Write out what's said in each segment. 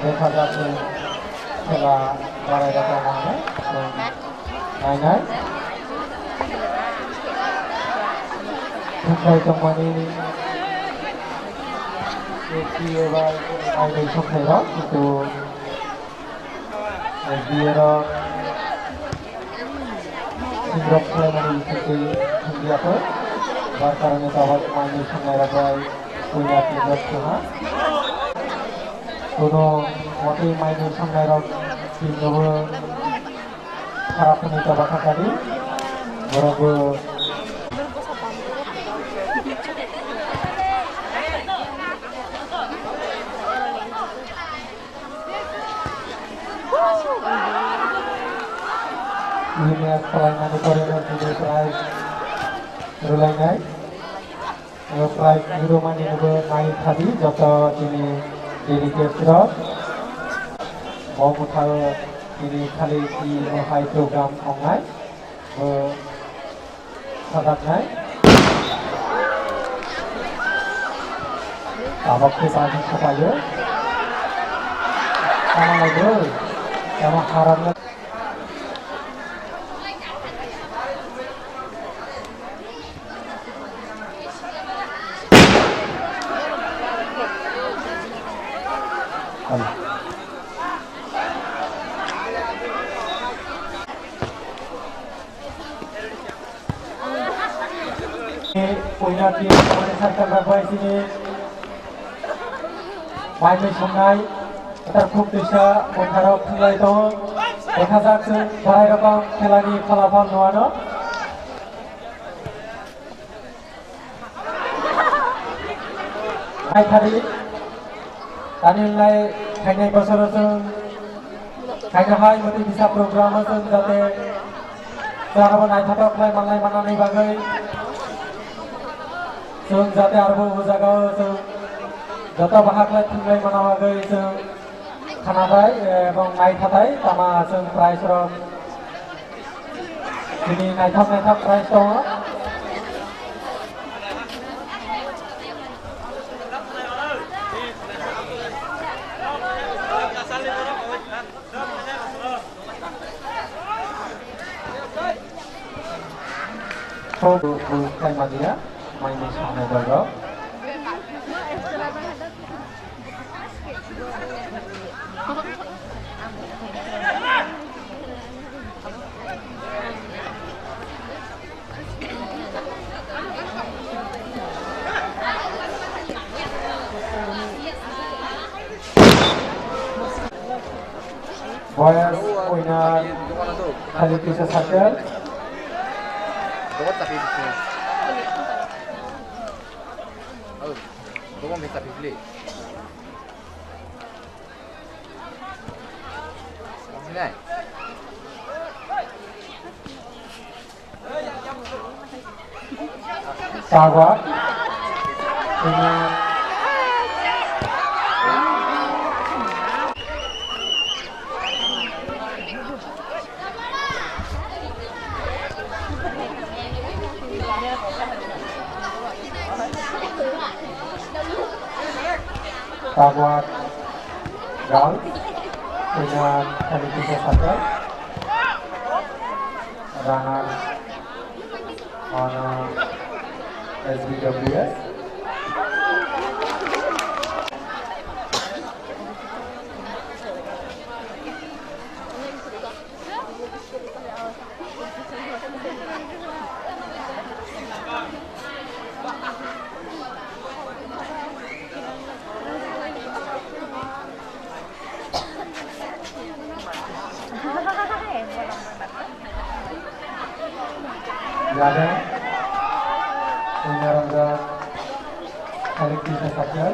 দেখা যাচ্ছে খেলা বাড়াই রাখা হবে নাই khumtwisani ebar Maimwi songnai কিন্তু bier singrok khelaimani seperti India bar karena tabat Maimwi songnai rabai punya tiga setengah কোনো মতেই Maimwi songnai rok tindobo harapani tabaka tadi borobo ini palai monitoring video prize rulai prize hero mani nubo naik tadi joto ini delegate rok mau mutal ini kali di mohai program online sadatnai abak kita di supaya sama lagi sama harapnya punya tim sarkan rabai sini Maimwi songnai তার Khumtwisa বৈঠারক थुंलाय दङ দেখা যাচ্ছে বারাই রকম খেলানি ফলাফল নোয়ানো नायथारि TANHNAI थांनाय बोसोराव जों थांनोहाय मोनसे बिसा प्रग्रामाव जों जाहाथे जोंहाबो नायथावथाव खालामनाय मानानै बागै जों जाहाथे आरोबाव जायगायाव जों যত बाहागो थुंलाय माना बागै जों खानाबाय এবং नायथावथाय तामा जों प्राइज रक दिनै नायथाव प्राइज दङ Dia Maimwi songnai bodoll boys punya Khumtwisa circle tapi bisnis. Oh, mau minta beli. Songnai. Sahabat dengan sahabat gal dengan Khumtwisa saja dengan mana SBWS ada punya rangga Khumtwisa saja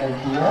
LDA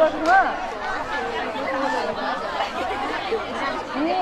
bodoll rok nggak? Ini